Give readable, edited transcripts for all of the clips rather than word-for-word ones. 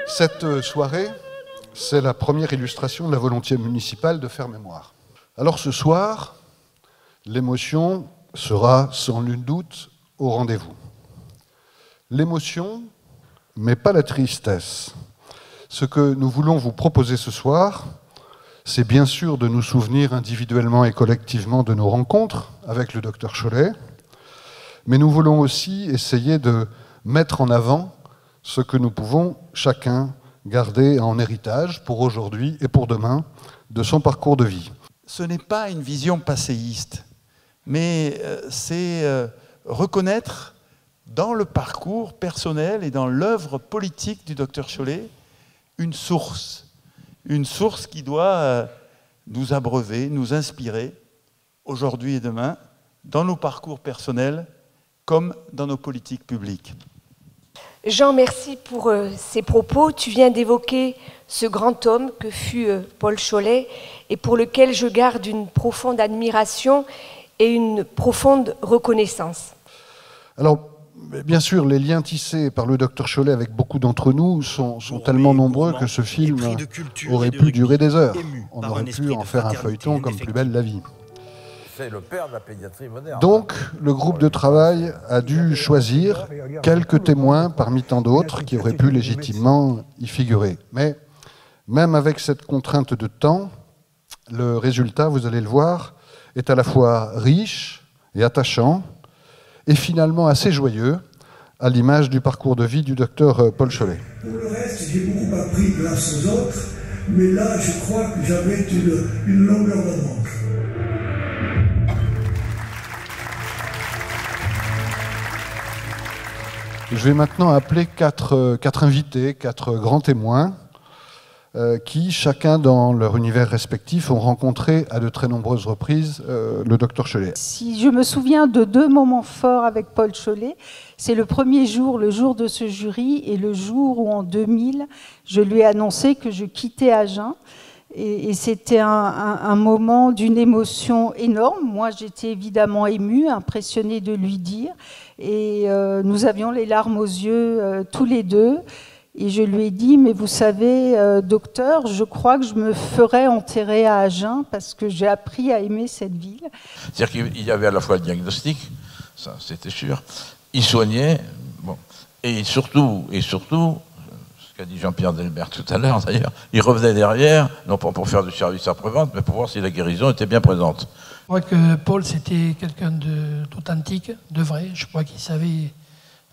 Cette soirée, c'est la première illustration de la volonté municipale de faire mémoire. Alors ce soir, l'émotion sera sans nul doute au rendez-vous. L'émotion, mais pas la tristesse. Ce que nous voulons vous proposer ce soir, c'est bien sûr de nous souvenir individuellement et collectivement de nos rencontres avec le docteur Chollet, mais nous voulons aussi essayer de mettre en avant ce que nous pouvons chacun garder en héritage pour aujourd'hui et pour demain de son parcours de vie. Ce n'est pas une vision passéiste, mais c'est reconnaître dans le parcours personnel et dans l'œuvre politique du docteur Chollet une source qui doit nous abreuver, nous inspirer aujourd'hui et demain dans nos parcours personnels comme dans nos politiques publiques. Jean, merci pour ces propos. Tu viens d'évoquer ce grand homme que fut Paul Chollet et pour lequel je garde une profonde admiration et une profonde reconnaissance. Alors, bien sûr, les liens tissés par le docteur Chollet avec beaucoup d'entre nous sont tellement nombreux que ce film aurait pu durer des heures. On aurait pu en faire un feuilleton comme Plus belle la vie. C'est le père de la pédiatrie moderne. Donc, le groupe de travail a dû choisir quelques témoins parmi tant d'autres qui auraient pu légitimement y figurer. Mais même avec cette contrainte de temps, le résultat, vous allez le voir, est à la fois riche et attachant, et finalement assez joyeux, à l'image du parcours de vie du docteur Paul Chollet. Pour le reste, j'ai beaucoup appris grâce aux autres, mais là, je crois que j'avais une longueur d'avance. Je vais maintenant appeler quatre invités, quatre grands témoins, qui, chacun dans leur univers respectif, ont rencontré à de très nombreuses reprises le docteur Chollet. Si je me souviens de deux moments forts avec Paul Chollet, c'est le premier jour, le jour de ce jury, et le jour où, en 2000, je lui ai annoncé que je quittais Agen. Et c'était un moment d'une émotion énorme. Moi, j'étais évidemment émue, impressionnée de lui dire. Et nous avions les larmes aux yeux tous les deux. Et je lui ai dit, mais vous savez, docteur, je crois que je me ferais enterrer à Agen parce que j'ai appris à aimer cette ville. C'est-à-dire qu'il y avait à la fois le diagnostic, ça c'était sûr, il soignait, bon, et surtout, ce qu'a dit Jean-Pierre Delbert tout à l'heure d'ailleurs, il revenait derrière, non pas pour faire du service après-vente, mais pour voir si la guérison était bien présente. Je crois que Paul, c'était quelqu'un d'authentique, de vrai. Je crois qu'il savait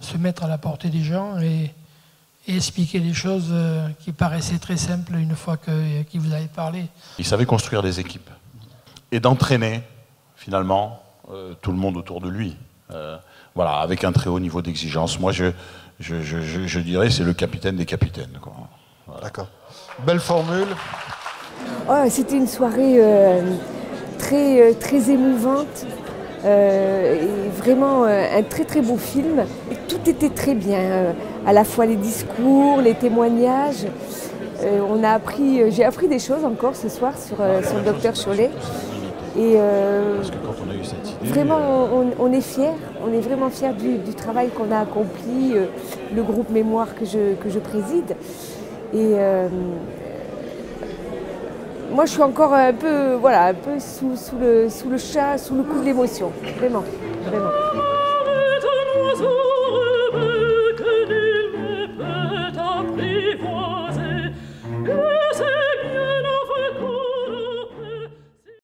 se mettre à la portée des gens et expliquer des choses qui paraissaient très simples une fois qu'il vous avait parlé. Il savait construire des équipes et d'entraîner, finalement, tout le monde autour de lui. Voilà, avec un très haut niveau d'exigence. Moi, je dirais c'est le capitaine des capitaines. Voilà. D'accord. Belle formule. Oh, c'était une soirée très émouvante. Et vraiment un très beau film. Et tout était très bien, à la fois les discours, les témoignages. J'ai appris des choses encore ce soir sur le docteur Chollet. Et vraiment, on est fiers, on est vraiment fiers du travail qu'on a accompli, le groupe Mémoire que je préside. Et moi, je suis encore un peu sous le coup de l'émotion, vraiment.